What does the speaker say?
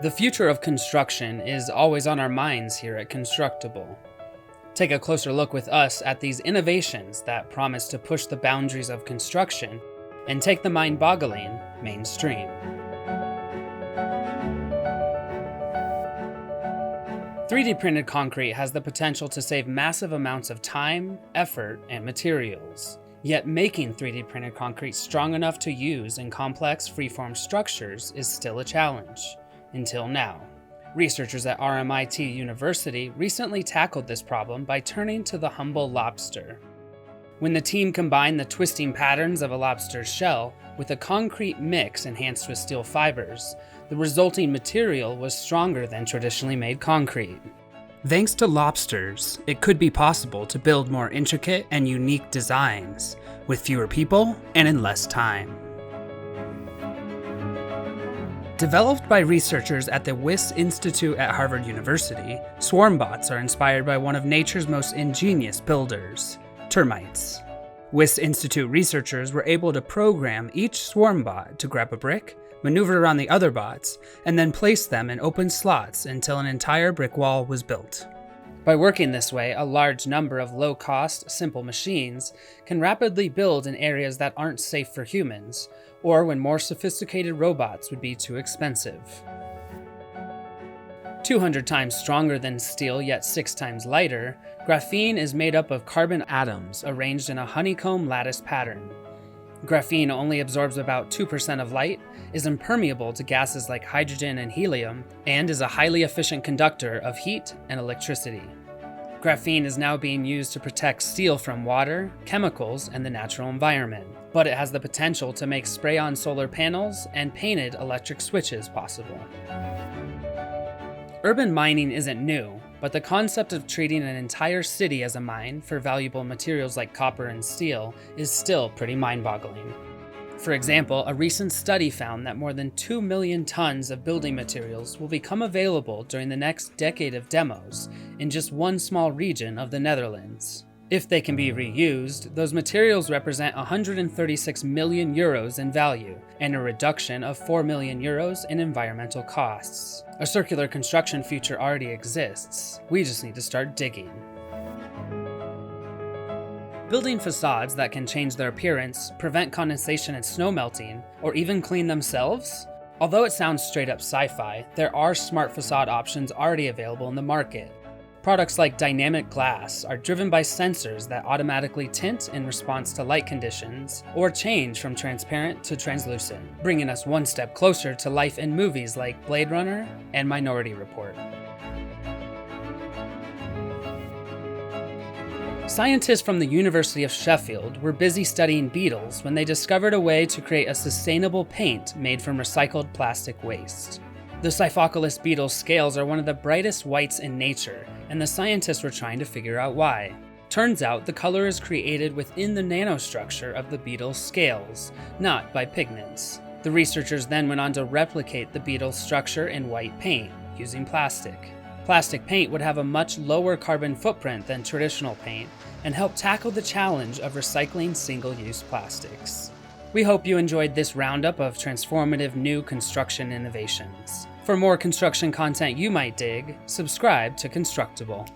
The future of construction is always on our minds here at Constructible. Take a closer look with us at these innovations that promise to push the boundaries of construction and take the mind-boggling mainstream. 3D printed concrete has the potential to save massive amounts of time, effort, and materials. Yet making 3D printed concrete strong enough to use in complex freeform structures is still a challenge. Until now. Researchers at RMIT University recently tackled this problem by turning to the humble lobster. When the team combined the twisting patterns of a lobster's shell with a concrete mix enhanced with steel fibers, the resulting material was stronger than traditionally made concrete. Thanks to lobsters, it could be possible to build more intricate and unique designs, with fewer people and in less time. Developed by researchers at the Wyss Institute at Harvard University, Swarmbots are inspired by one of nature's most ingenious builders, termites. Wyss Institute researchers were able to program each Swarmbot to grab a brick, maneuver around the other bots, and then place them in open slots until an entire brick wall was built. By working this way, a large number of low-cost, simple machines can rapidly build in areas that aren't safe for humans, or when more sophisticated robots would be too expensive. 200 times stronger than steel, yet 6 times lighter, graphene is made up of carbon atoms arranged in a honeycomb lattice pattern. Graphene only absorbs about 2% of light, is impermeable to gases like hydrogen and helium, and is a highly efficient conductor of heat and electricity. Graphene is now being used to protect steel from water, chemicals, and the natural environment, but it has the potential to make spray-on solar panels and painted electric switches possible. Urban mining isn't new, but the concept of treating an entire city as a mine for valuable materials like copper and steel is still pretty mind-boggling. For example, a recent study found that more than 2 million tons of building materials will become available during the next decade of demos in just one small region of the Netherlands. If they can be reused, those materials represent 136 million euros in value and a reduction of 4 million euros in environmental costs. A circular construction future already exists. We just need to start digging. Building facades that can change their appearance, prevent condensation and snow melting, or even clean themselves? Although it sounds straight up sci-fi, there are smart facade options already available in the market. Products like dynamic glass are driven by sensors that automatically tint in response to light conditions, or change from transparent to translucent, bringing us one step closer to life in movies like Blade Runner and Minority Report. Scientists from the University of Sheffield were busy studying beetles when they discovered a way to create a sustainable paint made from recycled plastic waste. The Siphoculus beetle's scales are one of the brightest whites in nature, and the scientists were trying to figure out why. Turns out the color is created within the nanostructure of the beetle's scales, not by pigments. The researchers then went on to replicate the beetle's structure in white paint, using plastic. Plastic paint would have a much lower carbon footprint than traditional paint and help tackle the challenge of recycling single-use plastics. We hope you enjoyed this roundup of transformative new construction innovations. For more construction content you might dig, subscribe to Constructible.